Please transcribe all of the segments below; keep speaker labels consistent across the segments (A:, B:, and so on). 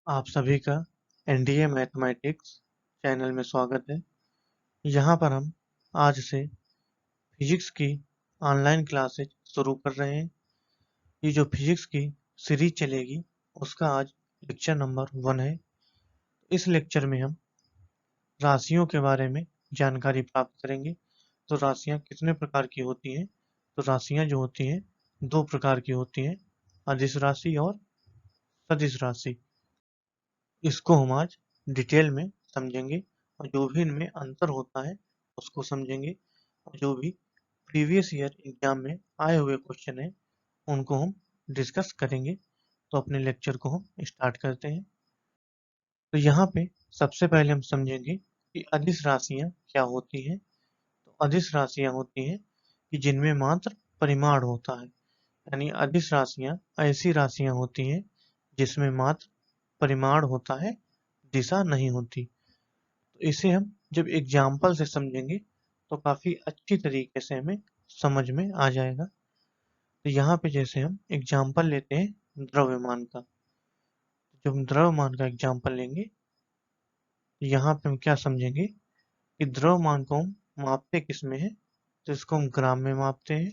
A: आप सभी का एनडीए मैथमेटिक्स चैनल में स्वागत है। यहाँ पर हम आज से फिजिक्स की ऑनलाइन क्लासेज शुरू कर रहे हैं। ये जो फिजिक्स की सीरीज चलेगी उसका आज लेक्चर नंबर 1 है। इस लेक्चर में हम राशियों के बारे में जानकारी प्राप्त करेंगे। तो राशियाँ कितने प्रकार की होती हैं? तो राशियाँ जो होती हैं 2 प्रकार की होती हैं, अदिश राशि और सदिश राशि। इसको हम आज डिटेल में समझेंगे और जो भी इनमें अंतर होता है उसको समझेंगे, और जो भी प्रीवियस ईयर एग्जाम में आए हुए क्वेश्चन हैं उनको हम डिस्कस करेंगे। तो अपने लेक्चर को हम स्टार्ट करते हैं। तो यहाँ पे सबसे पहले हम समझेंगे कि अदिश राशियाँ क्या होती हैं। तो अदिश राशियाँ होती हैं कि जिनमें मात्र परिमाण होता है, यानी अदिश राशियाँ ऐसी राशियाँ होती हैं जिसमें मात्र परिमाण होता है, दिशा नहीं होती। तो इसे हम जब एग्जाम्पल से समझेंगे तो काफ़ी अच्छी तरीके से हमें समझ में आ जाएगा। तो यहाँ पे जैसे हम एग्जाम्पल लेते हैं द्रव्यमान का। जब हम द्रव्यमान का एग्जाम्पल लेंगे तो यहाँ पे हम क्या समझेंगे कि द्रव्यमान को हम मापते किस में है। तो इसको हम ग्राम में मापते हैं,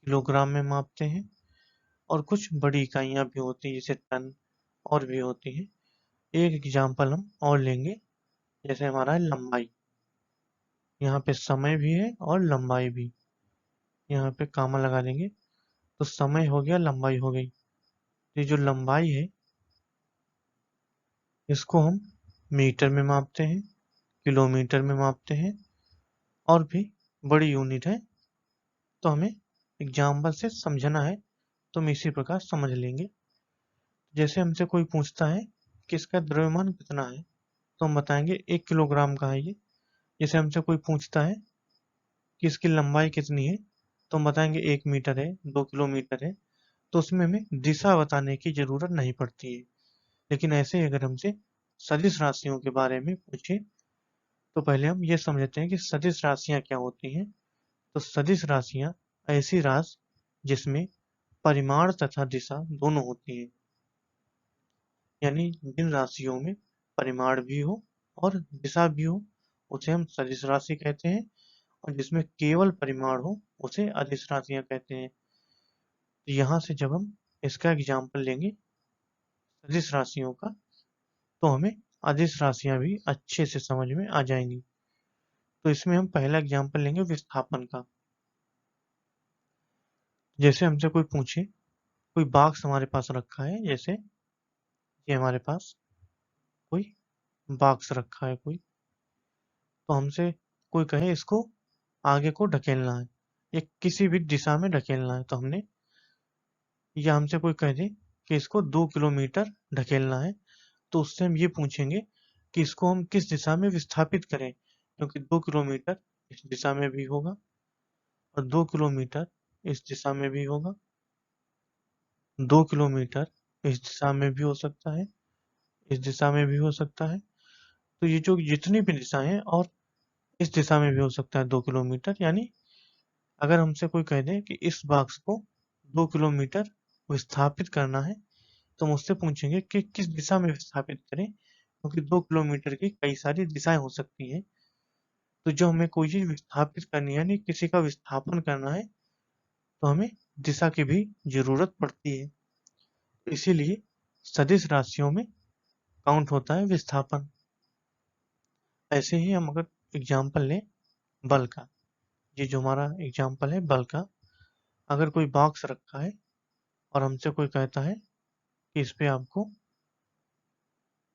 A: किलोग्राम में मापते हैं, और कुछ बड़ी इकाइयाँ भी होती हैं जैसे टन और भी होती हैं। एक एग्जाम्पल हम और लेंगे, जैसे हमारा है लंबाई। यहाँ पे समय भी है और लंबाई भी, यहाँ पे कामा लगा देंगे। तो समय हो गया, लंबाई हो गई। ये जो लंबाई है इसको हम मीटर में मापते हैं, किलोमीटर में मापते हैं, और भी बड़ी यूनिट है तो हमें एग्जाम्पल से समझना है तो हम इसी प्रकार समझ लेंगे। जैसे हमसे कोई पूछता है कि इसका द्रव्यमान कितना है तो हम बताएंगे 1 किलोग्राम का है ये। जैसे हमसे कोई पूछता है कि इसकी लंबाई कितनी है तो हम बताएंगे 1 मीटर है, 2 किलोमीटर है। तो उसमें हमें दिशा बताने की जरूरत नहीं पड़ती है। लेकिन ऐसे ही अगर हमसे सदिश राशियों के बारे में पूछे तो पहले हम ये समझते हैं कि सदिश राशियां क्या होती हैं। तो सदिश राशियां ऐसी राशि जिसमें परिमाण तथा दिशा दोनों होती हैं, यानी जिन राशियों में परिमाण भी हो और दिशा भी हो उसे हम सदिश राशि कहते हैं, और जिसमें केवल परिमाण हो उसे अदिश राशियां कहते हैं। तो यहाँ से जब हम इसका एग्जाम्पल लेंगे सदिश राशियों का तो हमें अदिश राशियां भी अच्छे से समझ में आ जाएंगी। तो इसमें हम पहला एग्जाम्पल लेंगे विस्थापन का। जैसे हमसे कोई पूछे, कोई बॉक्स हमारे पास रखा है, जैसे ये हमारे पास कोई बॉक्स रखा है कोई, तो हमसे कोई कहे इसको आगे को ढकेलना है, या किसी भी दिशा में ढकेलना है, तो हमने, या हमसे कोई कह दे कि इसको 2 किलोमीटर ढकेलना है, तो उससे हम ये पूछेंगे कि इसको हम किस दिशा में विस्थापित करें, क्योंकि 2 किलोमीटर इस दिशा में भी होगा और 2 किलोमीटर इस दिशा में भी होगा, 2 किलोमीटर इस दिशा में भी हो सकता है, इस दिशा में भी हो सकता है। तो ये जो जितनी भी दिशाएं हैं, और इस दिशा में भी हो सकता है 2 किलोमीटर। यानी अगर हमसे कोई कह दे कि इस बॉक्स को 2 किलोमीटर विस्थापित करना है तो हम उससे पूछेंगे कि किस दिशा में विस्थापित करें, क्योंकि 2 किलोमीटर की कई सारी दिशाएं हो सकती हैं। तो जो हमें कोई चीज विस्थापित करनी है, यानी किसी का विस्थापन करना है, तो हमें दिशा की भी जरूरत पड़ती है। इसीलिए सदिश राशियों में काउंट होता है विस्थापन। ऐसे ही हम अगर एग्जाम्पल लें बल का, ये जो हमारा एग्जाम्पल है बल का, अगर कोई बॉक्स रखा है और हमसे कोई कहता है कि इस पे आपको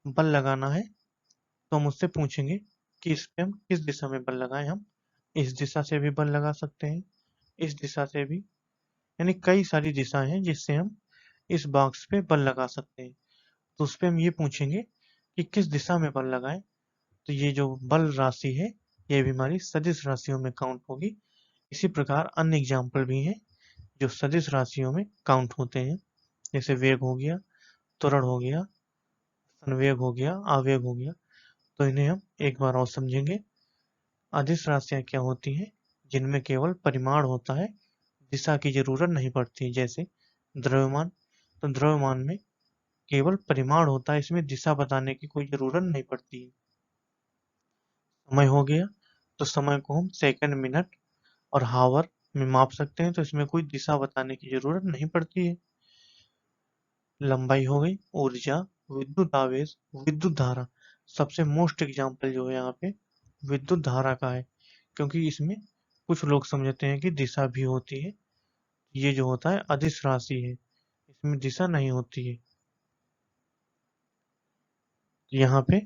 A: बल लगाना है, तो हम उससे पूछेंगे कि इस पे हम किस दिशा में बल लगाएं। हम इस दिशा से भी बल लगा सकते हैं, इस दिशा से भी, यानी कई सारी दिशाएं हैं जिससे हम इस बॉक्स पे बल लगा सकते हैं। तो उस पे हम ये पूछेंगे कि किस दिशा में बल लगाएं। तो ये जो बल राशि है ये भी हमारी सदिश राशियों में काउंट होगी। इसी प्रकार अन्य एग्जाम्पल भी हैं जो सदिश राशियों में काउंट होते हैं, जैसे वेग हो गया, त्वरण हो गया, संवेग हो गया, आवेग हो गया। तो इन्हें हम एक बार और समझेंगे। अदिश राशियां क्या होती हैं? जिनमें केवल परिमाण होता है, दिशा की जरूरत नहीं पड़ती, जैसे द्रव्यमान। तो द्रव्यमान में केवल परिमाण होता है, इसमें दिशा बताने की कोई जरूरत नहीं पड़ती है। समय हो गया, तो समय को हम सेकंड, मिनट और हावर में माप सकते हैं, तो इसमें कोई दिशा बताने की जरूरत नहीं पड़ती है। लंबाई हो गई, ऊर्जा, विद्युत आवेश, विद्युत धारा। सबसे मोस्ट एग्जाम्पल जो है यहाँ पे विद्युत धारा का है, क्योंकि इसमें कुछ लोग समझते हैं कि दिशा भी होती है। ये जो होता है अदिश राशि है, इसमें दिशा नहीं होती है। यहाँ पे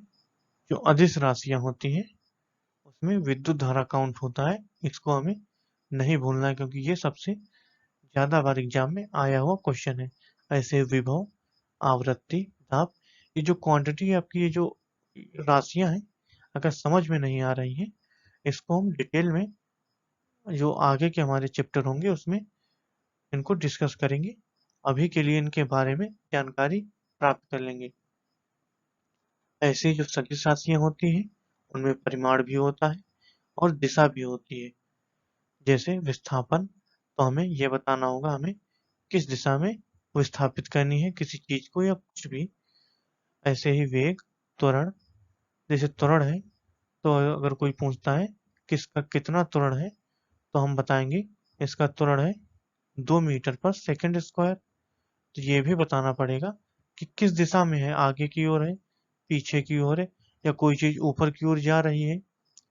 A: जो अदिश राशियां होती हैं उसमें विद्युत धारा काउंट होता है। इसको हमें नहीं भूलना है, क्योंकि ये सबसे ज्यादा बार एग्जाम में आया हुआ क्वेश्चन है। ऐसे विभव, आवृत्ति, दाब, ये जो क्वांटिटी आपकी, ये जो राशियां हैं, अगर समझ में नहीं आ रही हैं, इसको हम डिटेल में जो आगे के हमारे चैप्टर होंगे उसमें इनको डिस्कस करेंगे। अभी के लिए इनके बारे में जानकारी प्राप्त कर लेंगे। ऐसी जो सदिश राशियां होती हैं उनमें परिमाण भी होता है और दिशा भी होती है। जैसे विस्थापन, तो हमें यह बताना होगा हमें किस दिशा में विस्थापित करनी है किसी चीज को या कुछ भी। ऐसे ही वेग, त्वरण, जैसे त्वरण है, तो अगर कोई पूछता है किसका कितना त्वरण है, तो हम बताएंगे इसका त्वरण है 2 मीटर पर सेकंड स्क्वायर। तो ये भी बताना पड़ेगा कि किस दिशा में है, आगे की ओर है, पीछे की ओर है, या कोई चीज ऊपर की ओर जा रही है,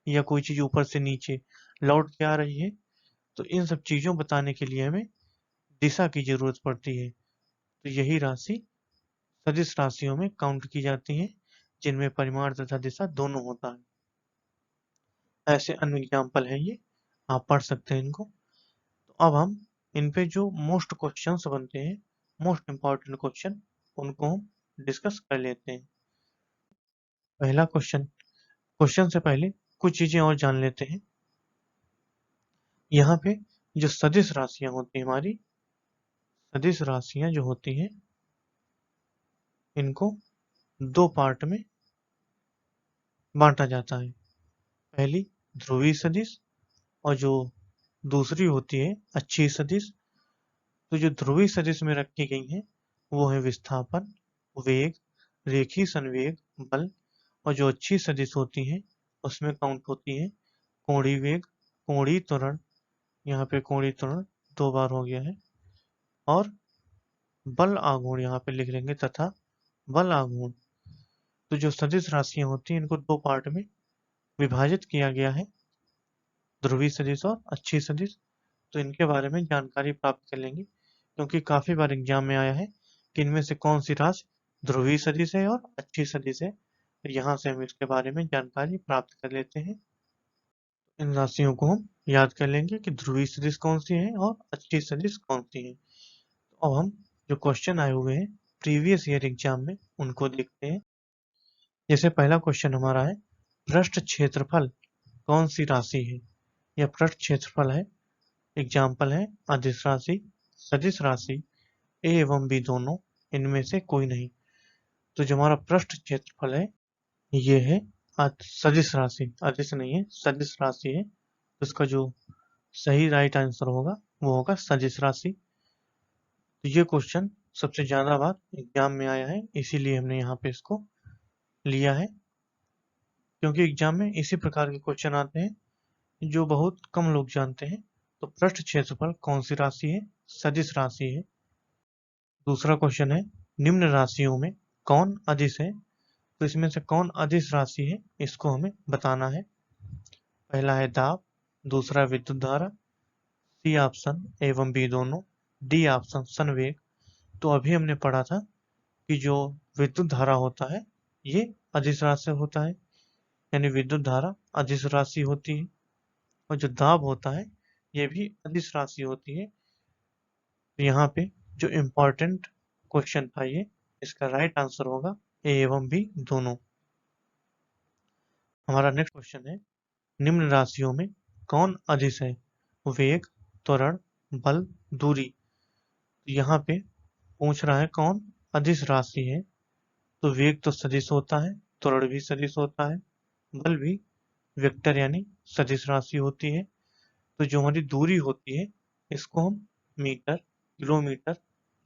A: या कोई चीज ऊपर से नीचे लौट के आ रही है। तो इन सब चीजों बताने के लिए हमें दिशा की जरूरत पड़ती है। तो यही राशि सदिश राशियों में काउंट की जाती है, जिनमें परिमाण तथा दिशा दोनों होता है। ऐसे अन्य एग्जाम्पल है ये, आप पढ़ सकते हैं इनको। तो अब हम इन पे जो मोस्ट क्वेश्चंस बनते हैं, मोस्ट इंपॉर्टेंट क्वेश्चन, उनको हम डिस्कस कर लेते हैं। पहला क्वेश्चन, क्वेश्चन से पहले कुछ चीजें और जान लेते हैं। यहाँ पे जो सदिश राशियां होती हैं, हमारी सदिश राशियां जो होती हैं, इनको दो पार्ट में बांटा जाता है। पहली ध्रुवीय सदिश, और जो दूसरी होती है अच्छी सदिश। तो जो ध्रुवीय सदिश में रखी गई हैं वो है विस्थापन, वेग, रेखीय संवेग, बल। और जो अच्छी सदिश होती हैं उसमें काउंट होती है कोणीय वेग, कोणीय त्वरण, यहाँ पे कोणीय त्वरण 2 बार हो गया है, और बल आघूर्ण यहाँ पे लिख लेंगे, तथा बल आघूर्ण। तो जो सदिश राशियां होती हैं इनको दो पार्ट में विभाजित किया गया है, ध्रुवीय सदिश और अच्छी सदिश। तो इनके बारे में जानकारी प्राप्त कर लेंगे, क्योंकि काफी बार एग्जाम में आया है कि इनमें से कौन सी राशि ध्रुवीय सदिश है और अच्छी सदिश है। तो यहाँ से हम इसके बारे में जानकारी प्राप्त कर लेते हैं। इन राशियों को हम याद कर लेंगे कि ध्रुवीय सदिश कौन सी है और अच्छी सदिश कौन सी है। तो अब हम जो क्वेश्चन आए हुए हैं प्रीवियस ईयर एग्जाम में उनको देखते हैं। जैसे पहला क्वेश्चन हमारा है, पृष्ठ क्षेत्रफल कौन सी राशि है। यह पृष्ठ क्षेत्रफल है। एग्जाम्पल है अदिश राशि, सदिश राशि, ए एवं बी दोनों, इनमें से कोई नहीं। तो जो हमारा पृष्ठ क्षेत्रफल है ये है सदिश राशि, अदिश नहीं है, सदिश राशि है। तो इसका जो सही राइट आंसर होगा वो होगा सदिश राशि। तो ये क्वेश्चन सबसे ज्यादा बार एग्जाम में आया है, इसीलिए हमने यहाँ पे इसको लिया है, क्योंकि एग्जाम में इसी प्रकार के क्वेश्चन आते हैं जो बहुत कम लोग जानते हैं। तो पृष्ठ क्षेत्रफल कौन सी राशि है, सदिश राशि है। दूसरा क्वेश्चन है, निम्न राशियों में कौन अदिश है। तो इसमें से कौन अदिश राशि है इसको हमें बताना है। पहला है दाब, दूसरा विद्युत धारा, सी ऑप्शन एवं बी दोनों, डी ऑप्शन संवेग। तो अभी हमने पढ़ा था कि जो विद्युत धारा होता है ये अदिश राशि होता है, यानी विद्युत धारा अदिश राशि होती है। और जो दाब होता है ये भी अदिश राशि होती है। तो यहाँ पे जो इम्पोर्टेंट क्वेश्चन था ये, इसका राइट आंसर होगा ए एवं बी दोनों। हमारा नेक्स्ट क्वेश्चन है, निम्न राशियों में कौन अदिश है। वेग, त्वरण, बल, दूरी। यहाँ पे पूछ रहा है कौन अदिश राशि है। तो वेग तो सदिश होता है, त्वरण भी सदिश होता है, बल भी वेक्टर यानी सदिश राशि होती है। तो जो हमारी दूरी होती है इसको हम मीटर, किलोमीटर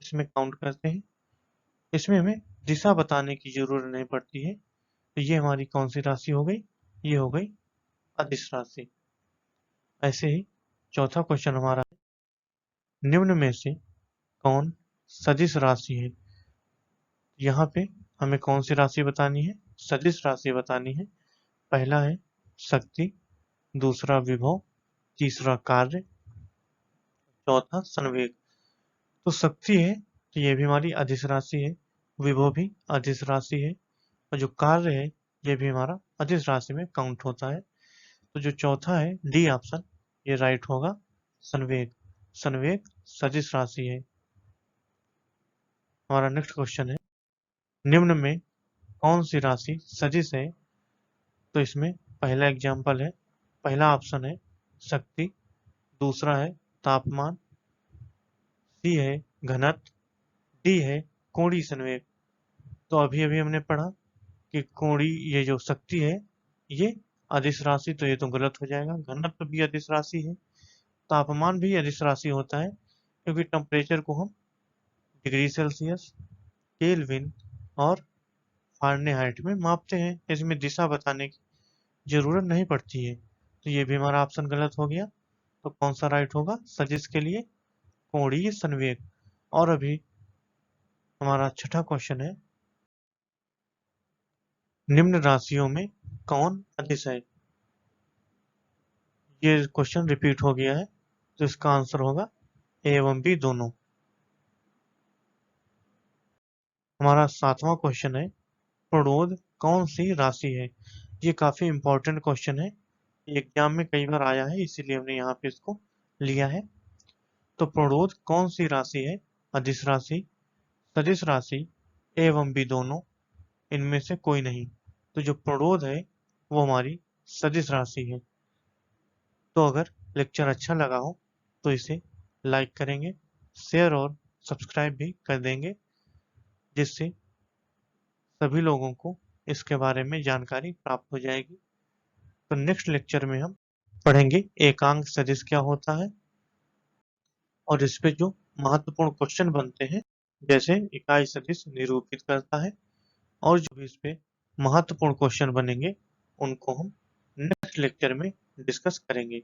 A: इसमें काउंट करते हैं। इसमें हमें दिशा बताने की जरूरत नहीं पड़ती है। तो ये हमारी कौन सी राशि हो गई? ये हो गई अदिश राशि। ऐसे ही चौथा क्वेश्चन हमारा है, निम्न में से कौन सदिश राशि है? यहाँ पे हमें कौन सी राशि बतानी है? सदिश राशि बतानी है। पहला है शक्ति, दूसरा विभव, तीसरा कार्य, चौथा संवेग। तो शक्ति है तो ये भी हमारी अदिश राशि है, विभव भी अदिश राशि है, और जो कार्य है ये भी हमारा अदिश राशि में काउंट होता है। तो जो चौथा है डी ऑप्शन, ये राइट होगा। संवेग, संवेग सदिश राशि है। हमारा नेक्स्ट क्वेश्चन है, निम्न में कौन सी राशि सदिश है? तो इसमें पहला एग्जाम्पल है, पहला ऑप्शन है शक्ति, दूसरा है तापमान, सी है घनत्व, डी है कोणीय संवेग। तो अभी अभी हमने पढ़ा कि कोणीय, ये जो शक्ति है ये अदिश राशि, तो ये तो गलत हो जाएगा। घनत्व भी अदिश राशि है, तापमान भी अदिश राशि होता है, क्योंकि टेम्परेचर को हम डिग्री सेल्सियस, केल्विन और फारेनहाइट में मापते हैं। इसमें दिशा बताने की जरूरत नहीं पड़ती है, तो ये भी हमारा ऑप्शन गलत हो गया। तो कौन सा राइट होगा सदिश के लिए? कोणीय संवेग। और अभी हमारा छठा क्वेश्चन है, निम्न राशियों में कौन अदिश है? ये क्वेश्चन रिपीट हो गया है, तो इसका आंसर होगा ए एवं बी दोनों। हमारा सातवां क्वेश्चन है, प्रणोद कौन सी राशि है? ये काफी इंपॉर्टेंट क्वेश्चन है, एग्जाम में कई बार आया है, इसीलिए हमने यहाँ पे इसको लिया है। तो प्रणोद कौन सी राशि है? अदिश राशि, सदिश राशि, एवं बी दोनों, इनमें से कोई नहीं। तो जो प्रणोद है वो हमारी सदिश राशि है। तो अगर लेक्चर अच्छा लगा हो तो इसे लाइक करेंगे, शेयर और सब्सक्राइब भी कर देंगे, जिससे सभी लोगों को इसके बारे में जानकारी प्राप्त हो जाएगी। तो नेक्स्ट लेक्चर में हम पढ़ेंगे एकांक सदिश क्या होता है, और इस पे जो महत्वपूर्ण क्वेश्चन बनते हैं, जैसे इकाई सदिश निरूपित करता है, और जो भी इस पे महत्वपूर्ण क्वेश्चन बनेंगे उनको हम नेक्स्ट लेक्चर में डिस्कस करेंगे।